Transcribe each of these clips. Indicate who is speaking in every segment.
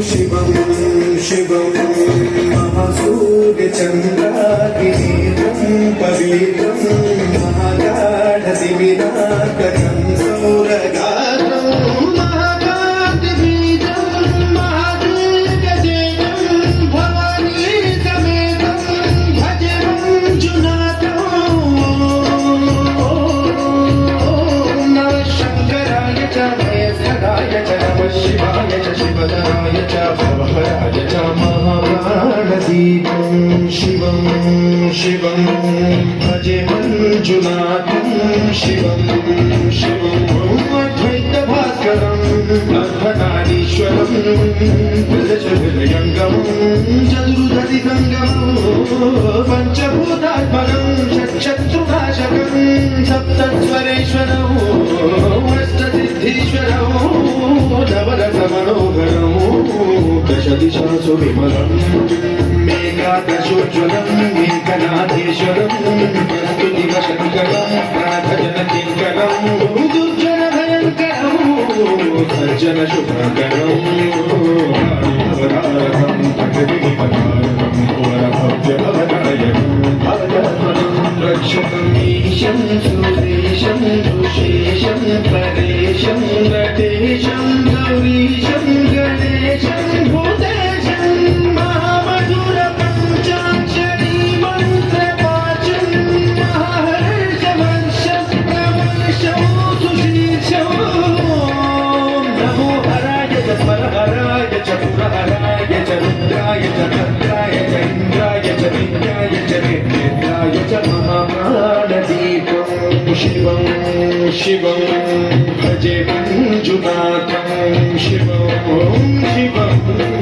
Speaker 1: शिवं शिवं महासूर्यचन्द्रादिनेत्रं पवित्रं महागाढतिमिराकरं सौरगात्रं महाकान्तिबीजं महादीर्घदेहं भवानी समेतं भजे मञ्जुनाथं नमः शङ्कराय च महेश्वराय च नमः शिवाय च शिवधराय च भवहराय च महाप्राणदीपं शिवं शिवं भजे मञ्जुनाथं शिवं शिवं अद्वैतभास्करम् अर्धनारीश्वरं विलसविलयङ्गमं चतुर्दधिसङ्गमं पञ्चभूतात्मकं षट्शत्रुनाशकं सप्तस्वरेश्वरम् अष्टसिद्धीश्वरम् नवरसमनोहरं दशदिशासु विमलं मेघादशोज्ज्वलं मेघनाथेश्वरं स्तुतिवशङ्करं प्रणभजनकिङ्करं दुर्जनभयङ्करं सज्जनशुभकरं वरारहं प्रकृतिपदारहं वरभव्यभवनायकं रक्षकं ईशं सुरेशं दुषेशं परेशं नटेशं गौरीशं गणेशं भूतेशं महामधुरपञ्चाक्षरी मन्त्रवाचं महर्षवर्षं प्रवर्षं सुशीर्षं नमो हराय च स्वरहराय च पुरहराय च रुद्राय च भद्राय च इन्द्राय च विद्याय च वेद्याय च महाप्राणदीपं शिवं शिवं भजे मञ्जुनाथं शिवं शिवं दं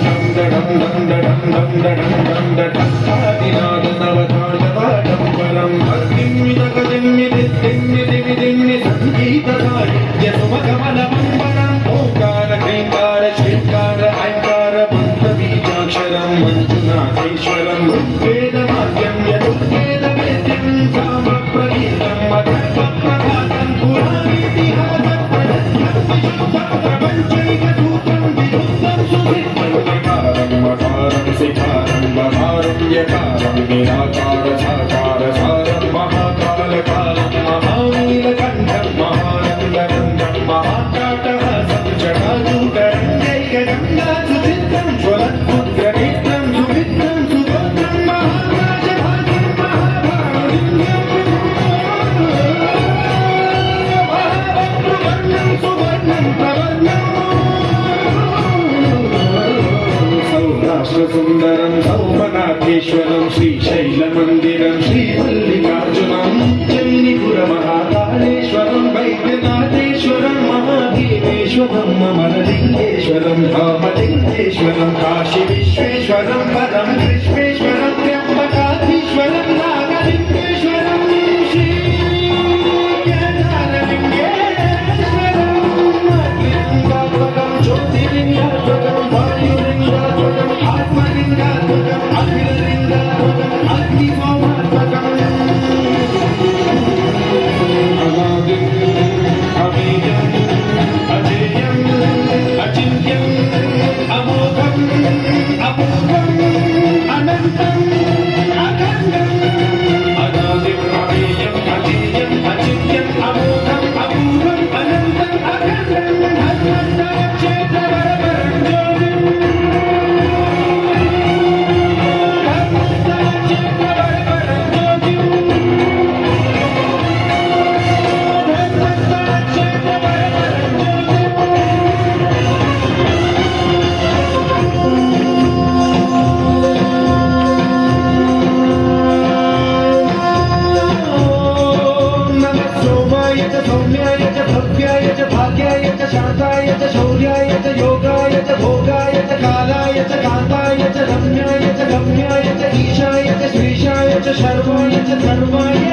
Speaker 1: दं दडं दं दडं दं दडं दं दडं आदिनादनवताडवाडं परं भक्तिं विदगतिं विदित्तिं विदिविदिं सङ्गीतधारित्य सुमकमलमम्बरम् ओङ्कार क्रीङ्कार श्रीङ्कार ऐङ्कार मन्त्रबीजाक्षरं मञ्जुनाथेश्वरं वेदवाक्यं यदुर्वेदवेद्यं सामप्रगीतं मधुप्रभातं पुराणेतिहासप्रदत्तं प्रपञ्चैकसूत्रं विरुद्धं सुसिद्धं यकारं मकारं सिकारं बहारं यकारं निराकार साकार सारं महाकालकालं महानीलकण्ठं महानन्दनन्दं महाकाटहासं जटाजूटरङ्गैकगङ्गासुचित्रं ज्वलत्पुत्रनेत्रं सुमित्रं सुगोत्रं महाराजभाग्यं महाभाग्यं सुवर्णं प्रवर्णं सौराष्ट्रसुन्दरं सौमनाथेश्वरं श्रीशैलमन्दिरं श्रीमल्लिकार्जुनं जैनिपुरमहाकालेश्वरं वैद्यनाथेश्वरं महादेवेश्वरं अमरलिङ्गेश्वरं धामलिङ्गेश्वरं काशीविश्वेश्वरं पदं विश्वेश्वरं त्र्यम्बकाधीश्वरं नागलिङ्गेश्वरं श्रीकेदारलिङ्गेश्वरं अग्निलिङ्गात्मकं ज्योतिर्लिङ्गात्मकं वायुलिङ्गात्मकं आत्मलिङ्गात्मकं अखिललिङ्गात्मकं अग्निसोमात्मकम् अनादिं अबीजम् अजेयम् अचिन्त्यम् अमोघम् अपूर्वम् अनन्तम् अखण्डम् अनादिं अबीजम् अजेयम् अचिन्त्यम् अमोघम् अपूर्वम् अनन्तम् अखण्डम् हस्मस्तक्षेत्रवरवरं ज्योतिम् हस्मस्तक्षेत्रवरवरं ज्योतिम् सौम्याय च भव्याय च भाग्याय च शान्ताय च शौर्याय च योगाय च भोगाय च कालाय च कान्ताय च रम्याय च गम्याय च ईशाय च श्रीशाय च शर्वाय च सर्वाय